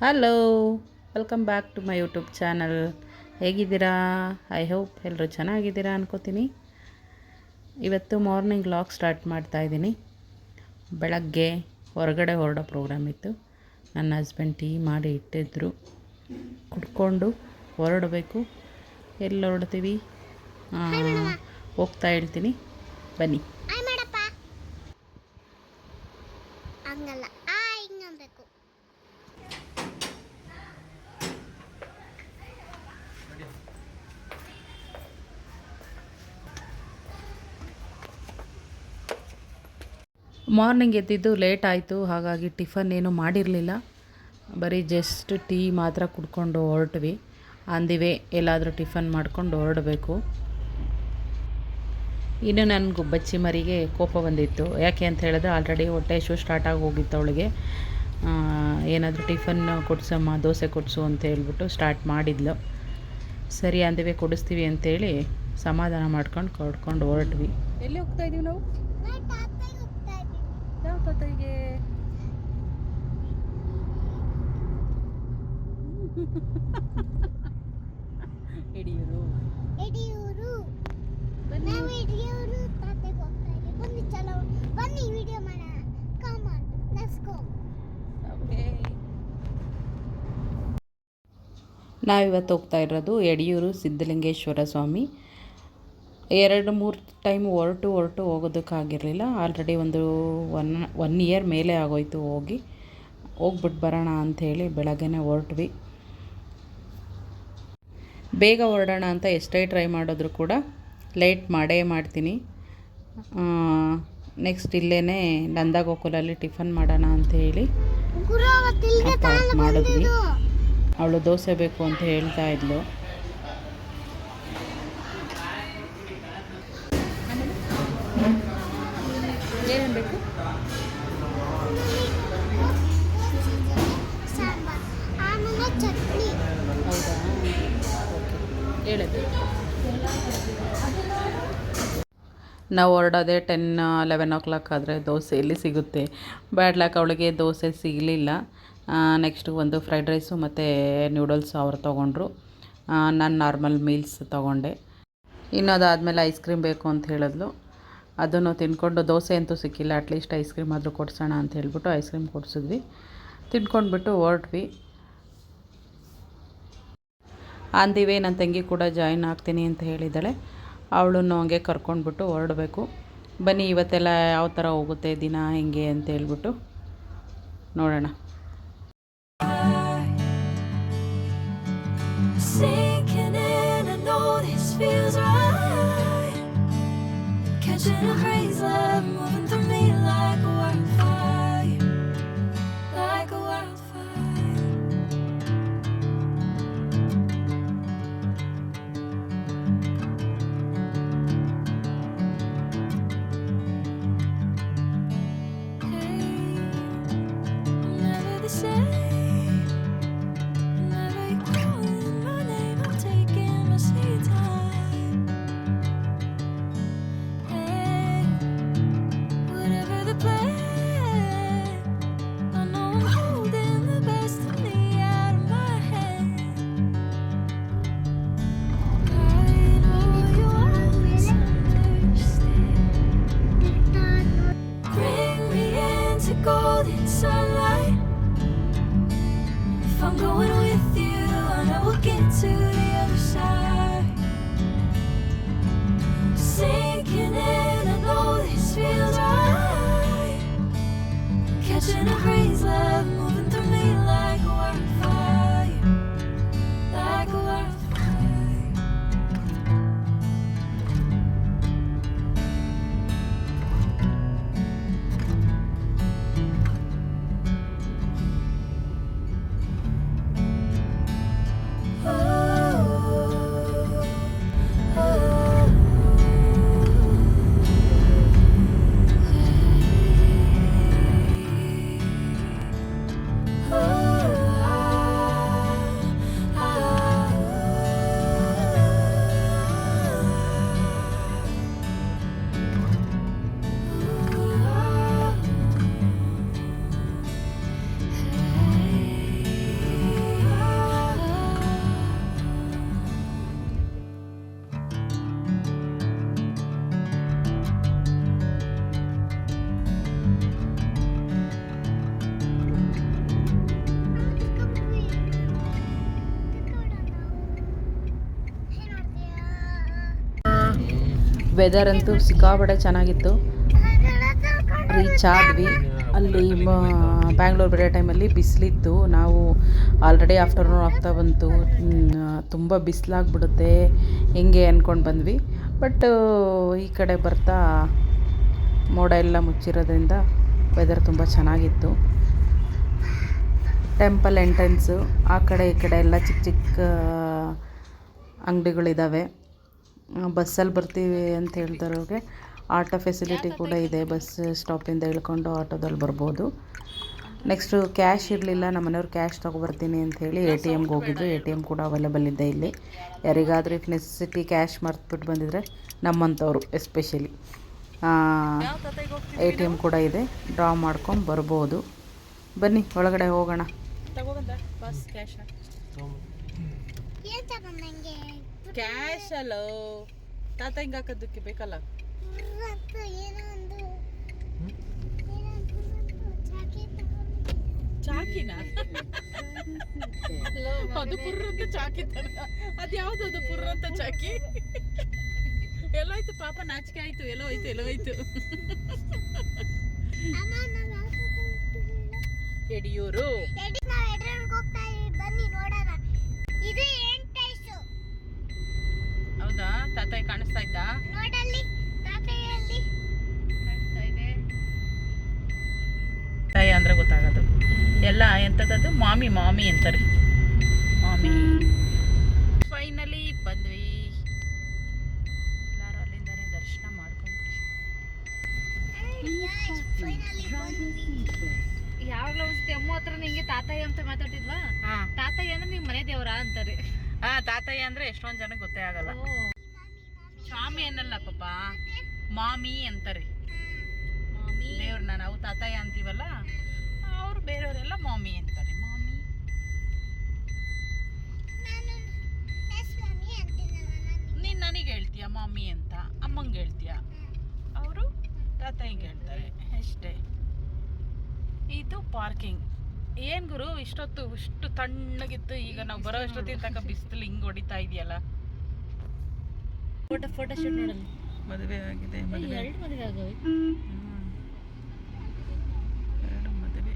Hello, welcome back to my YouTube channel. ಹೇಗಿದ್ದೀರಾ? I hope ಎಲ್ಲರೂ ಚೆನ್ನಾಗಿದ್ದೀರಾ ಅನ್ಕೋತೀನಿ. ಇವತ್ತು ಮಾರ್ನಿಂಗ್ ವ್ಲಾಗ್ ಸ್ಟಾರ್ಟ್ ಮಾಡ್ತಾಯಿದ್ದೀನಿ. ಬೆಳಗ್ಗೆ ಹೊರಗಡೆ ಹೊರಡೋ ಪ್ರೋಗ್ರಾಮ್ ಇತ್ತು. ನನ್ನ ಹಸ್ಬೆಂಡ್ ಟೀ ಮಾಡಿ ಇಟ್ಟಿದ್ದರು, ಕುಡ್ಕೊಂಡು ಹೊರಡಬೇಕು. ಎಲ್ಲಿ ಹೊರಡ್ತೀವಿ ಹೋಗ್ತಾ ಹೇಳ್ತೀನಿ, ಬನ್ನಿ. ಮಾರ್ನಿಂಗ್ ಎದ್ದಿದ್ದು ಲೇಟ್ ಆಯಿತು, ಹಾಗಾಗಿ ಟಿಫನ್ ಏನೂ ಮಾಡಿರಲಿಲ್ಲ. ಬರೀ ಜಸ್ಟ್ ಟೀ ಮಾತ್ರ ಕುಡ್ಕೊಂಡು ಹೊರಟ್ವಿ. ಅಂದಿವೆ ಎಲ್ಲಾದರೂ ಟಿಫನ್ ಮಾಡ್ಕೊಂಡು ಹೊರಡಬೇಕು. ಇನ್ನು ನನಗೂ ಬಚ್ಚಿ ಮರಿಗೆ ಕೋಪ ಬಂದಿತ್ತು. ಯಾಕೆ ಅಂತ ಹೇಳಿದ್ರೆ ಆಲ್ರೆಡಿ ಹೊಟ್ಟೆ ಇಶ್ಯೂ ಸ್ಟಾರ್ಟ್ ಆಗಿ ಹೋಗಿತ್ತು ಅವಳಿಗೆ. ಏನಾದರೂ ಟಿಫನ್ ಕೊಡಿಸಮ್ಮ, ದೋಸೆ ಕೊಡಿಸು ಅಂತ ಹೇಳ್ಬಿಟ್ಟು ಸ್ಟಾರ್ಟ್ ಮಾಡಿದ್ಲು. ಸರಿ ಅಂದಿವೆ ಕೊಡಿಸ್ತೀವಿ ಅಂತೇಳಿ ಸಮಾಧಾನ ಮಾಡ್ಕೊಂಡು ಕೊಡ್ಕೊಂಡು ಹೊರಟ್ವಿ. ಎಲ್ಲಿ ಹೋಗ್ತಾ ಇದ್ದೀವಿ ನಾವು? ಯಾವ ತಾತಯ್ಯಗೆ? ಯಡಿಯೂರು. ಬನ್ನಿ ವಿಡಿಯೋ ಮಾಡೋಣ. Come on, let's go. Okay, ನಾವಿವತ್ತು ಹೋಗ್ತಾ ಇರೋದು ಯಡಿಯೂರು ಸಿದ್ಧಲಿಂಗೇಶ್ವರ ಸ್ವಾಮಿ. 2-3 ಟೈಮ್ ಹೊರಟು ಹೋಗೋದಕ್ಕಾಗಿರಲಿಲ್ಲ. ಆಲ್ರೆಡಿ ಒನ್ ಇಯರ್ ಮೇಲೆ ಆಗೋಯ್ತು ಹೋಗ್ಬಿಟ್ಟು ಬರೋಣ ಅಂಥೇಳಿ ಬೆಳಗ್ಗೆನೇ ಹೊರಟ್ವಿ. ಬೇಗ ಹೊರಡೋಣ ಅಂತ ಎಷ್ಟೇ ಟ್ರೈ ಮಾಡಿದ್ರು ಕೂಡ ಲೇಟ್ ಮಾಡೇ ಮಾಡ್ತೀನಿ. ನೆಕ್ಸ್ಟ್ ಇಲ್ಲೇ ನಂದಗೋಕುಲಲ್ಲಿ ಟಿಫನ್ ಮಾಡೋಣ ಅಂಥೇಳಿ ಮಾಡಿದ್ವಿ. ಅವಳು ದೋಸೆ ಬೇಕು ಅಂತ ಹೇಳ್ತಾ ಇದ್ಲು. ಏನೇನು ಬೇಕು? ಹೌದಾ, ಹೇಳಿದ್ದು. ನಾವು ಹೊರಡೋದೆ 10-11 o'clock ಆದರೆ ದೋಸೆ ಎಲ್ಲಿ ಸಿಗುತ್ತೆ. ಬ್ಯಾಡ್ ಲಕ್, ಅವಳಿಗೆ ದೋಸೆ ಸಿಗಲಿಲ್ಲ. ನೆಕ್ಸ್ಟು ಒಂದು ಫ್ರೈಡ್ ರೈಸು ಮತ್ತು ನೂಡಲ್ಸ್ ಅವ್ರು ತೊಗೊಂಡ್ರು. ನಾನು ನಾರ್ಮಲ್ ಮೀಲ್ಸ್ ತೊಗೊಂಡೆ. ಇನ್ನು ಅದಾದಮೇಲೆ ಐಸ್ ಕ್ರೀಮ್ ಬೇಕು ಅಂತ ಹೇಳಿದ್ಲು. ಅದನ್ನು ತಿನ್ಕೊಂಡು, ದೋಸೆ ಅಂತೂ ಸಿಕ್ಕಿಲ್ಲ, ಅಟ್ಲೀಸ್ಟ್ ಐಸ್ ಕ್ರೀಮ್ ಆದರೂ ಕೊಡಿಸೋಣ ಅಂತ ಹೇಳ್ಬಿಟ್ಟು ಐಸ್ ಕ್ರೀಮ್ ಕೊಡಿಸಿದ್ವಿ. ತಿನ್ಕೊಂಡ್ಬಿಟ್ಟು ಹೊರಟ್ವಿ. ಅಂದಿವೆ ನನ್ನ ತಂಗಿ ಕೂಡ ಜಾಯಿನ್ ಆಗ್ತೀನಿ ಅಂತ ಹೇಳಿದ್ದಾಳೆ. ಅವಳನ್ನು ಹಂಗೆ ಕರ್ಕೊಂಡ್ಬಿಟ್ಟು ಹೊರಡಬೇಕು. ಬನ್ನಿ ಇವತ್ತೆಲ್ಲ ಯಾವ ಥರ ಹೋಗುತ್ತೆ ದಿನ ಹೆಂಗೆ ಅಂತ ಹೇಳ್ಬಿಟ್ಟು ನೋಡೋಣ. ವೆದರ್ ಅಂತೂ ಸಿಕ್ಕಾಪಟ್ಟೆ ಚೆನ್ನಾಗಿತ್ತು. ರೀಚ್ ಆದ್ವಿ. ಅಲ್ಲಿ ಬ್ಯಾಂಗ್ಳೂರು ಬಿಡೋ ಟೈಮಲ್ಲಿ ಬಿಸಿಲಿತ್ತು. ನಾವು ಆಲ್ರೆಡಿ ಆಫ್ಟರ್ನೂನ್ ಆಗ್ತಾ ಬಂತು, ತುಂಬ ಬಿಸಿಲಾಗ್ಬಿಡುತ್ತೆ ಹೆಂಗೆ ಅಂದ್ಕೊಂಡು ಬಂದ್ವಿ. ಬಟ್ ಈ ಕಡೆ ಬರ್ತಾ ಮೋಡ ಎಲ್ಲ ಮುಚ್ಚಿರೋದ್ರಿಂದ ವೆದರ್ ತುಂಬ ಚೆನ್ನಾಗಿತ್ತು. ಟೆಂಪಲ್ ಎಂಟ್ರೆನ್ಸು ಆ ಕಡೆ ಈ ಕಡೆ ಎಲ್ಲ ಚಿಕ್ಕ ಚಿಕ್ಕ ಅಂಗಡಿಗಳಿದ್ದಾವೆ. ಬಸ್ಸಲ್ಲಿ ಬರ್ತೀವಿ ಅಂತ ಹೇಳ್ದವ್ರಿಗೆ ಆಟೋ ಫೆಸಿಲಿಟಿ ಕೂಡ ಇದೆ. ಬಸ್ ಸ್ಟಾಪಿಂದ ಇಳ್ಕೊಂಡು ಆಟೋದಲ್ಲಿ ಬರ್ಬೋದು. ನೆಕ್ಸ್ಟು ಕ್ಯಾಶ್ ಇರಲಿಲ್ಲ, ನಮ್ಮ ಮನೆಯವ್ರು ಕ್ಯಾಶ್ ತೊಗೊಬರ್ತೀನಿ ಅಂಥೇಳಿ ATMಗೆ ಹೋಗಿದ್ರು. ATM ಕೂಡ ಅವೈಲೇಬಲ್ ಇದೆ ಇಲ್ಲಿ. ಯಾರಿಗಾದರೂ ಇಫ್ ನೆಸೆಸಿಟಿ ಕ್ಯಾಶ್ ಮರ್ತ್ಬಿಟ್ಟು ಬಂದಿದ್ರೆ ನಮ್ಮಂಥವ್ರು ಎಸ್ಪೆಷಲಿ ATM ಕೂಡ ಇದೆ, ಡ್ರಾ ಮಾಡ್ಕೊಂಡು ಬರ್ಬೋದು. ಬನ್ನಿ ಒಳಗಡೆ ಹೋಗೋಣ. ಕ್ಯಾಶ್ ಅಲ್ಲ ತಾತ ಹಿಂಗೆ ಹಾಕೋದಕ್ಕೆ ಬೇಕಲ್ಲ. ಚಾಕಿನ ಅದು ಪುರ್ರಂತ ಚಾಕಿ ತರ. ಅದು ಯಾವ್ದು ಅದು ಪುರ್ರಂತ ಚಾಕಿ? ಎಲ್ಲೋಯ್ತು ಪಾಪ, ನಾಚಿಕೆ ಆಯ್ತು. ಎಲ್ಲೋ ಹೋಯ್ತು ಯಡಿಯೂರು. ಹೌದಾ? ತಾತಾಯಿ ಕಾಣಿಸ್ತಾ ಇದ್ದ? ತಾಯಿ ಅಂದ್ರೆ ಗೊತ್ತಾಗೋದು ಎಲ್ಲ. ಎಂಥದ್ದು ಮಾಮಿ ಅಂತಾರೆ. ಮಾಮಿ. ಫೈನಲಿ ಬಂದ್ವಿ. ಎಲ್ಲರೂ ಅಲ್ಲಿಂದನೇ ದರ್ಶನ ಮಾಡ್ಕೊಂಡ್ವಿ. ಯಾವಾಗಲೂ ಒಂದ್ಸತಿ ಅಮ್ಮ ಹತ್ರ ನಿಂಗೆ ತಾತಯ್ಯ ಅಂತ ಮಾತಾಡ್ತಿದ್ವಾ? ತಾತಯ್ಯ ಅಂದ್ರೆ ನಿಮ್ ಮನೆ ದೇವ್ರ ಅಂತಾರೆ. ತಾತಯ್ಯ ಅಂದ್ರೆ ಎಷ್ಟೊಂದು ಜನಕ್ಕೆ ಗೊತ್ತೇ ಆಗಲ್ಲ. ಸ್ವಾಮಿ ಅನ್ನಲ್ಲ ಪಾಪ, ಮಾಮಿ ಅಂತಾರೆ ದೇವ್ರನ್ನ. ನಾವು ತಾತಯ್ಯ ಅಂತೀವಲ್ಲ, ಅವ್ರು ಬೇರೆಯವರೆಲ್ಲ ಮಾಮಿ ಅಂತಾರೆ. ಮಾಮಿ. ನೀನು ನನಗೆ ಹೇಳ್ತೀಯ ಮಾಮಿ ಅಂತ, ಅಮ್ಮಂಗೆ ಹೇಳ್ತೀಯ, ಅವರು ತಾತಯ್ಯಂಗೆ ಹೇಳ್ತಾರೆ ಅಷ್ಟೇ. ಇದು ಪಾರ್ಕಿಂಗ್. ಏನು ಗುರು ಇಷ್ಟೊತ್ತು ಇಷ್ಟು ತಣ್ಣಗಿತ್ತು, ಈಗ ನಾವು ಬರೋ ಅಷ್ಟೊತ್ತಿನ ತನಕ ಬಿಸಿಲು ಹಿಂಗೆ ಹೊಡಿತಾ ಇದೆಯಲ್ಲ. ಫೋಟೋ ಶೂಟ್ ನೋಡಲ್ಲ. ಮದುವೆ ಆಗಿದೆ. ಮದುವೆ ಆಗವೆ. ಎರಡು ಮದುವೆ.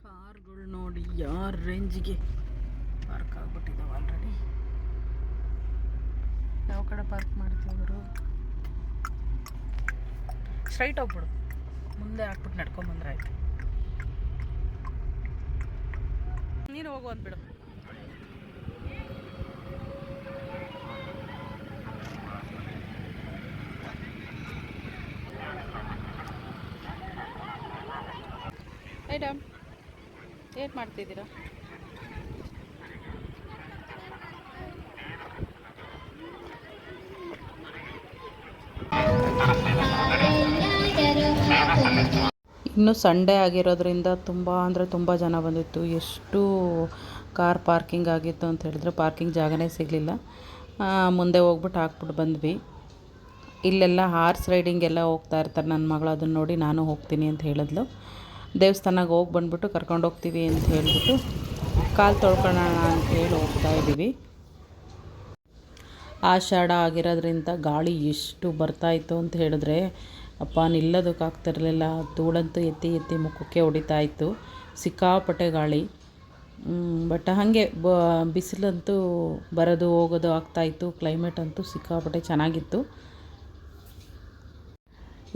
ಕಾರ್ಗಳು ನೋಡಿ ಯಾರ ರೇಂಜಿಗೆ ಪಾರ್ಕ್ ಆಗ್ಬಿಟ್ಟಿದ್ದಾವೆ ಆಲ್ರೆಡಿ. ಯಾವ ಕಡೆ ಪಾರ್ಕ್ ಮಾಡ್ತಿದ್ರು? ಸ್ಟ್ರೈಟ್ ಹೋಗ್ಬಿಡು, ಮುಂದೆ ಹಾಕ್ಬಿಟ್ಟು ನಡ್ಕೊಂಬಂದ್ರೆ ಆಯ್ತು. ನೀನು ಹೋಗು ಅಂದ್ಬಿಡು. ಮೇಡಮ್ ಏನು ಮಾಡ್ತಿದ್ದೀರಾ? ಇನ್ನು ಸಂಡೇ ಆಗಿರೋದ್ರಿಂದ ತುಂಬ ಅಂದರೆ ತುಂಬ ಜನ ಬಂದಿತ್ತು. ಎಷ್ಟು ಕಾರ್ ಪಾರ್ಕಿಂಗ್ ಆಗಿತ್ತು ಅಂತ ಹೇಳಿದ್ರೆ ಪಾರ್ಕಿಂಗ್ ಜಾಗನೇ ಸಿಗಲಿಲ್ಲ. ಮುಂದೆ ಹೋಗ್ಬಿಟ್ಟು ಹಾಕ್ಬಿಟ್ಟು ಬಂದ್ವಿ. ಇಲ್ಲೆಲ್ಲ ಹಾರ್ಸ್ ರೈಡಿಂಗ್ ಎಲ್ಲ ಹೋಗ್ತಾ ಇರ್ತಾರೆ. ನನ್ನ ಮಗಳು ಅದನ್ನು ನೋಡಿ ನಾನು ಹೋಗ್ತೀನಿ ಅಂತ ಹೇಳಿದ್ಲು. ದೇವಸ್ಥಾನಕ್ಕೆ ಹೋಗಿ ಬಂದ್ಬಿಟ್ಟು ಕರ್ಕೊಂಡು ಹೋಗ್ತೀವಿ ಅಂತ ಹೇಳಿಬಿಟ್ಟು ಕಾಲು ತೊಳ್ಕೊಳ್ಳೋಣ ಅಂತ ಹೇಳಿ ಹೋಗ್ತಾ ಇದ್ದೀವಿ. ಆಷಾಢ ಆಗಿರೋದ್ರಿಂದ ಗಾಳಿ ಎಷ್ಟು ಬರ್ತಾಯಿತ್ತು ಅಂತ ಹೇಳಿದ್ರೆ ಅಪ್ಪ ನಿಲ್ಲೋದಕ್ಕಾಗ್ತಿರಲಿಲ್ಲ. ಧೂಳಂತೂ ಎತ್ತಿ ಎತ್ತಿ ಮುಖಕ್ಕೆ ಹೊಡಿತಾ ಇತ್ತು, ಸಿಕ್ಕಾಪಟ್ಟೆ ಗಾಳಿ. ಬಟ್ ಹಾಗೆ ಬಿಸಿಲಂತೂ ಬರೋದು ಹೋಗೋದು ಆಗ್ತಾಯಿತ್ತು. ಕ್ಲೈಮೇಟ್ ಅಂತೂ ಸಿಕ್ಕಾಪಟ್ಟೆ ಚೆನ್ನಾಗಿತ್ತು.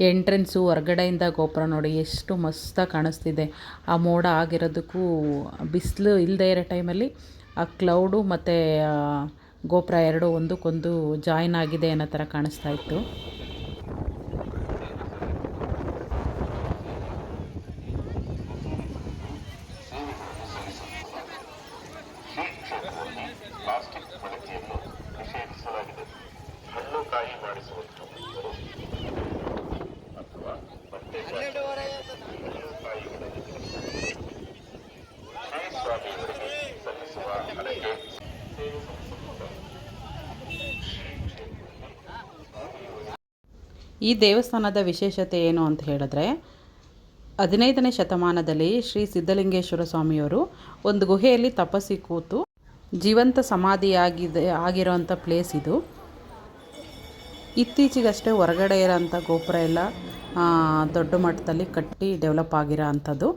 ಎಂಟ್ರೆನ್ಸು ಹೊರ್ಗಡೆಯಿಂದ ಗೋಪುರ ನೋಡಿ ಎಷ್ಟು ಮಸ್ತಾಗಿ ಕಾಣಿಸ್ತಿದೆ. ಆ ಮೋಡ ಆಗಿರೋದಕ್ಕೂ ಬಿಸಿಲು ಇಲ್ಲದೇ ಇರೋ ಟೈಮಲ್ಲಿ ಆ ಕ್ಲೌಡು ಮತ್ತು ಗೋಪುರ ಎರಡು ಒಂದಕ್ಕೊಂದು ಜಾಯಿನ್ ಆಗಿದೆ ಅನ್ನೋ ಥರ ಕಾಣಿಸ್ತಾ ಇತ್ತು. ಈ ದೇವಸ್ಥಾನದ ವಿಶೇಷತೆ ಏನು ಅಂತ ಹೇಳಿದ್ರೆ 15ನೇ ಶತಮಾನದಲ್ಲಿ ಶ್ರೀ ಸಿದ್ಧಲಿಂಗೇಶ್ವರ ಸ್ವಾಮಿಯವರು ಒಂದು ಗುಹೆಯಲ್ಲಿ ತಪಸ್ಸಿ ಕೂತು ಜೀವಂತ ಆಗಿರೋಂಥ ಪ್ಲೇಸ್ ಇದು. ಇತ್ತೀಚೆಗಷ್ಟೇ ಹೊರಗಡೆ ಇರೋಂಥ ಗೋಪುರ ಎಲ್ಲ ದೊಡ್ಡ ಮಟ್ಟದಲ್ಲಿ ಕಟ್ಟಿ ಡೆವಲಪ್ ಆಗಿರೋ ಅಂಥದ್ದು.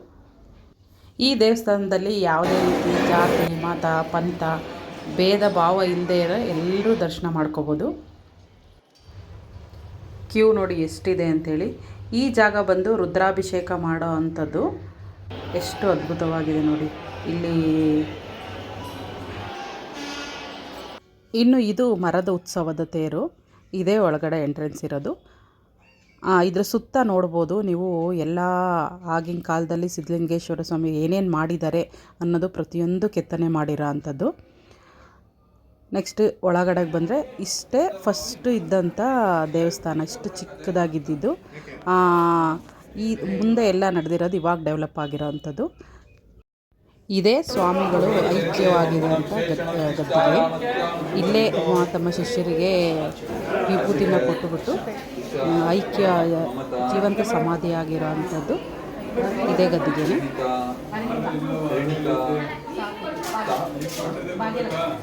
ಈ ದೇವಸ್ಥಾನದಲ್ಲಿ ಯಾವುದೇ ರೀತಿ ಜಾತಿ ಮತ ಪಂಥ ಭೇದ ಭಾವ ಇಲ್ಲದೆ ಇರೋ ಎಲ್ಲರೂ ದರ್ಶನ ಮಾಡ್ಕೋಬೋದು. ಕ್ಯೂ ನೋಡಿ ಎಷ್ಟಿದೆ ಅಂಥೇಳಿ. ಈ ಜಾಗ ಬಂದು ರುದ್ರಾಭಿಷೇಕ ಮಾಡೋ ಅಂಥದ್ದು. ಎಷ್ಟು ಅದ್ಭುತವಾಗಿದೆ ನೋಡಿ ಇಲ್ಲಿ. ಇನ್ನು ಇದು ಮರದ ಉತ್ಸವದ ತೇರು. ಇದೇ ಒಳಗಡೆ ಎಂಟ್ರೆನ್ಸ್ ಇರೋದು. ಇದ್ರ ಸುತ್ತ ನೋಡ್ಬೋದು ನೀವು ಎಲ್ಲ ಆಗಿನ ಕಾಲದಲ್ಲಿ ಸಿದ್ಧಲಿಂಗೇಶ್ವರ ಸ್ವಾಮಿ ಏನೇನು ಮಾಡಿದ್ದಾರೆ ಅನ್ನೋದು ಪ್ರತಿಯೊಂದು ಕೆತ್ತನೆ ಮಾಡಿರೋ ಅಂಥದ್ದು. ನೆಕ್ಸ್ಟ್ ಒಳಗಡೆಗೆ ಬಂದರೆ ಇಷ್ಟೇ ಫಸ್ಟು ಇದ್ದಂಥ ದೇವಸ್ಥಾನ, ಇಷ್ಟು ಚಿಕ್ಕದಾಗಿದ್ದಿದ್ದು. ಈ ಮುಂದೆ ಎಲ್ಲ ನಡೆದಿರೋದು ಇವಾಗ ಡೆವಲಪ್ ಆಗಿರೋ ಅಂಥದ್ದು. ಇದೇ ಸ್ವಾಮಿಗಳು ಐಕ್ಯವಾಗಿರುವಂಥ ಗದ್ದಿಗೆ. ಇಲ್ಲೇ ತಮ್ಮ ಶಿಷ್ಯರಿಗೆ ವಿಭೂತಿನ ಕೊಟ್ಟುಬಿಟ್ಟು ಐಕ್ಯ ಜೀವಂತ ಸಮಾಧಿಯಾಗಿರೋ ಅಂಥದ್ದು ಇದೇ ಗದ್ದಿಗೆನೆ.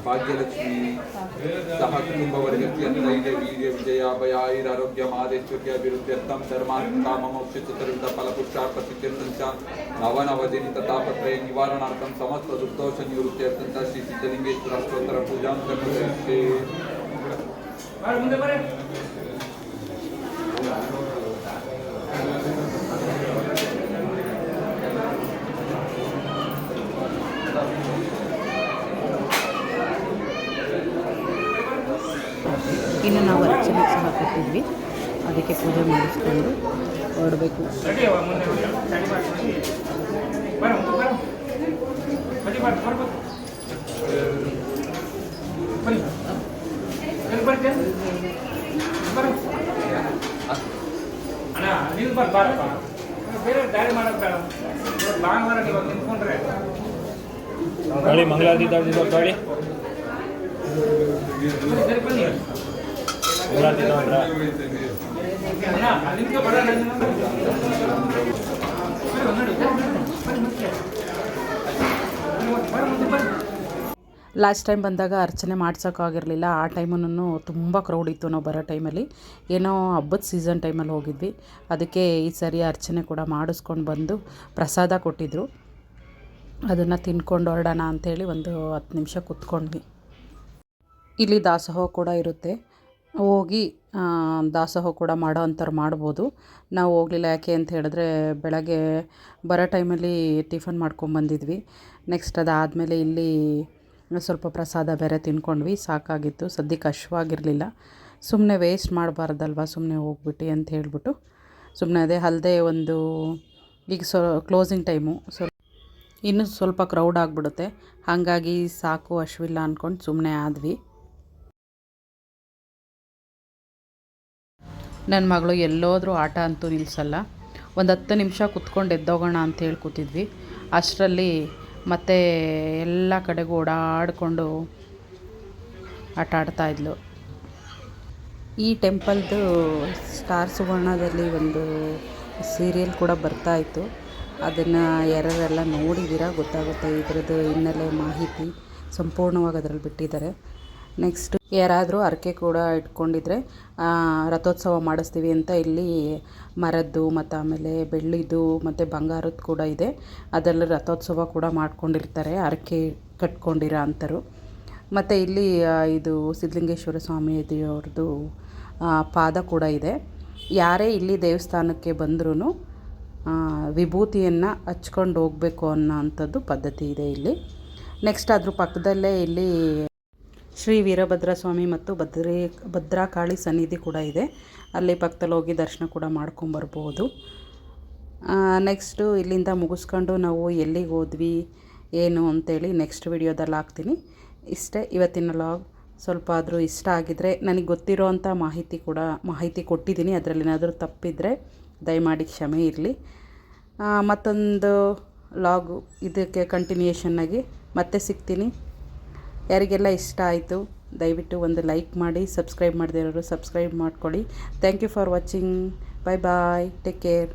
ಭಾಗ್ಯಲಕ್ಷ್ಮಿ ಸಹ ಕುಟುಂಬವರ್ಗಕ್ಕೆ ಧೈರ್ಯ ವೀರ್ಯ ವಿಜಯ ಭಯ ಆಯುರಾರೋಗ್ಯ ಮಾದೇಶ್ವರ್ಯ ಅಭಿವೃದ್ಧ್ಯರ್ಥಂ ಧರ್ಮಾರ್ಥ ಮೋಕ್ಷ ಚತುರ್ವಿಧ ಫಲಪುರುಷಾರ್ಥ ಸಿದ್ಧ್ಯರ್ಥಂಚ ನವನವಜನಿತ ತಾಪತ್ರಯ ನಿವಾರಣಾರ್ಥಂ ಸಮಸ್ತ ದುರ್ದೋಷ ನಿವೃತ್ತಿಯರ್ಥಂಚ ಶ್ರೀ ಸಿದ್ಧಲಿಂಗೇಶ್ವರ ಸ್ತೋತ್ರ ಪೂಜಾಂ ಕರಿಷ್ಯೆ. ಇನ್ನು ನಾವು ಅರ್ಚನೆ ಸಹ ಕೊಟ್ಟಿದ್ವಿ, ಅದಕ್ಕೆ ಪೂಜೆ ಮಾಡಿಸ್ಕೊಂಡು ಹೊರಡಬೇಕು. ಮಂಗಳಾರತಿ ಲಾಸ್ಟ್ ಟೈಮ್ ಬಂದಾಗ ಅರ್ಚನೆ ಮಾಡ್ಸೋಕ್ಕಾಗಿರಲಿಲ್ಲ. ಆ ಟೈಮನ್ನು ತುಂಬ ಕ್ರೌಡ್ ಇತ್ತು. ನಾವು ಬರೋ ಟೈಮಲ್ಲಿ ಏನೋ ಹಬ್ಬದ ಸೀಸನ್ ಟೈಮಲ್ಲಿ ಹೋಗಿದ್ವಿ. ಅದಕ್ಕೆ ಈ ಸರಿ ಅರ್ಚನೆ ಕೂಡ ಮಾಡಿಸ್ಕೊಂಡು ಬಂದು ಪ್ರಸಾದ ಕೊಟ್ಟಿದ್ದರು. ಅದನ್ನು ತಿನ್ಕೊಂಡು ಹೊರಡೋಣ ಅಂಥೇಳಿ ಒಂದು 10 ನಿಮಿಷ ಕೂತ್ಕೊಂಡ್ವಿ. ಇಲ್ಲಿ ದಾಸೋಹ ಕೂಡ ಇರುತ್ತೆ. ಹೋಗಿ ದಾಸೋಹ ಕೂಡ ಮಾಡೋ ಅಂಥವ್ರು ಮಾಡ್ಬೋದು. ನಾವು ಹೋಗಲಿಲ್ಲ. ಯಾಕೆ ಅಂತ ಹೇಳಿದ್ರೆ ಬೆಳಗ್ಗೆ ಬರೋ ಟೈಮಲ್ಲಿ ಟಿಫನ್ ಮಾಡ್ಕೊಂಬಂದಿದ್ವಿ. ನೆಕ್ಸ್ಟ್ ಅದಾದಮೇಲೆ ಇಲ್ಲಿ ಸ್ವಲ್ಪ ಪ್ರಸಾದ ಬೇರೆ ತಿನ್ಕೊಂಡ್ವಿ, ಸಾಕಾಗಿತ್ತು. ಸದ್ಯಕ್ಕೆ ಹಶ್ವಾಗಿರಲಿಲ್ಲ. ಸುಮ್ಮನೆ ವೇಸ್ಟ್ ಮಾಡಬಾರ್ದಲ್ವ, ಸುಮ್ಮನೆ ಹೋಗ್ಬಿಟ್ಟು ಅಂತ ಹೇಳ್ಬಿಟ್ಟು ಸುಮ್ಮನೆ ಅಲ್ಲದೆ ಒಂದು ಈಗ ಕ್ಲೋಸಿಂಗ್ ಟೈಮು, ಇನ್ನೂ ಸ್ವಲ್ಪ ಕ್ರೌಡ್ ಆಗಿಬಿಡುತ್ತೆ. ಹಾಗಾಗಿ ಸಾಕು, ಹಶ್ವಿಲ್ಲ ಅಂದ್ಕೊಂಡು ಸುಮ್ಮನೆ ಆದ್ವಿ. ನನ್ನ ಮಗಳು ಎಲ್ಲೋದ್ರೂ ಆಟ ಅಂತೂ ನಿಲ್ಲಿಸಲ್ಲ. ಒಂದು 10 ನಿಮಿಷ ಕುತ್ಕೊಂಡು ಎದ್ದೋಗೋಣ ಅಂತೇಳಿ ಕೂತಿದ್ವಿ. ಅಷ್ಟರಲ್ಲಿ ಮತ್ತೆ ಎಲ್ಲ ಕಡೆಗೂ ಓಡಾಡಿಕೊಂಡು ಆಟ ಆಡ್ತಾಯಿದ್ಲು. ಈ ಟೆಂಪಲ್ದು ಸ್ಟಾರ್ ಸುವರ್ಣದಲ್ಲಿ ಒಂದು ಸೀರಿಯಲ್ ಕೂಡ ಬರ್ತಾಯಿತ್ತು. ಅದನ್ನು ಯಾರೆಲ್ಲ ನೋಡಿದ್ದೀರಾ ಗೊತ್ತಾಗುತ್ತೆ. ಇದರದ್ದು ಹಿನ್ನೆಲೆ ಮಾಹಿತಿ ಸಂಪೂರ್ಣವಾಗಿ ಅದರಲ್ಲಿ ಬಿಟ್ಟಿದ್ದಾರೆ. ನೆಕ್ಸ್ಟ್ ಯಾರಾದರೂ ಹರಕೆ ಕೂಡ ಇಟ್ಕೊಂಡಿದ್ರೆ ರಥೋತ್ಸವ ಮಾಡಿಸ್ತೀವಿ ಅಂತ ಇಲ್ಲಿ ಮರದ್ದು ಮತ್ತು ಆಮೇಲೆ ಬೆಳ್ಳಿದು ಮತ್ತು ಬಂಗಾರದ್ದು ಕೂಡ ಇದೆ. ಅದರಲ್ಲಿ ರಥೋತ್ಸವ ಕೂಡ ಮಾಡ್ಕೊಂಡಿರ್ತಾರೆ ಹರಕೆ ಕಟ್ಕೊಂಡಿರೋ ಅಂಥರು. ಮತ್ತು ಇಲ್ಲಿ ಇದು ಸಿದ್ಧಲಿಂಗೇಶ್ವರ ಸ್ವಾಮಿ ದೇವ್ರದ್ದು ಪಾದ ಕೂಡ ಇದೆ. ಯಾರೇ ಇಲ್ಲಿ ದೇವಸ್ಥಾನಕ್ಕೆ ಬಂದ್ರೂ ವಿಭೂತಿಯನ್ನು ಹಚ್ಕೊಂಡು ಹೋಗಬೇಕು ಅನ್ನೋ ಅಂಥದ್ದು ಪದ್ಧತಿ ಇದೆ ಇಲ್ಲಿ. ನೆಕ್ಸ್ಟ್ ಅದ್ರ ಪಕ್ಕದಲ್ಲೇ ಇಲ್ಲಿ ಶ್ರೀ ವೀರಭದ್ರ ಸ್ವಾಮಿ ಮತ್ತು ಭದ್ರಕಾಳಿ ಸನ್ನಿಧಿ ಕೂಡ ಇದೆ. ಅಲ್ಲಿ ಪಕ್ಕದಲ್ಲಿ ಹೋಗಿ ದರ್ಶನ ಕೂಡ ಮಾಡ್ಕೊಂಬರ್ಬೋದು. ನೆಕ್ಸ್ಟು ಇಲ್ಲಿಂದ ಮುಗಿಸ್ಕೊಂಡು ನಾವು ಎಲ್ಲಿಗೆ ಹೋದ್ವಿ ಏನು ಅಂತೇಳಿ ನೆಕ್ಸ್ಟ್ ವಿಡಿಯೋದಲ್ಲಿ ಹಾಕ್ತೀನಿ. ಇಷ್ಟೇ ಇವತ್ತಿನ ಲಾಗ್. ಸ್ವಲ್ಪ ಆದರೂ ಇಷ್ಟ ಆಗಿದ್ದರೆ, ನನಗೆ ಗೊತ್ತಿರೋ ಅಂಥ ಮಾಹಿತಿ ಕೊಟ್ಟಿದ್ದೀನಿ. ಅದರಲ್ಲಿ ಏನಾದರೂ ತಪ್ಪಿದರೆ ದಯಮಾಡಿ ಕ್ಷಮೆ ಇರಲಿ. ಮತ್ತೊಂದು ಲಾಗು ಇದಕ್ಕೆ ಕಂಟಿನ್ಯೂಯೇಷನ್ನಾಗಿ ಮತ್ತೆ ಸಿಗ್ತೀನಿ. ಯಾರಿಗೆಲ್ಲ ಇಷ್ಟ ಆಯಿತು ದಯವಿಟ್ಟು ಒಂದು ಲೈಕ್ ಮಾಡಿ, ಸಬ್ಸ್ಕ್ರೈಬ್ ಮಾಡದೇ ಇರೋರು ಸಬ್ಸ್ಕ್ರೈಬ್ ಮಾಡ್ಕೊಳ್ಳಿ. Thank you for watching. Bye bye, take care.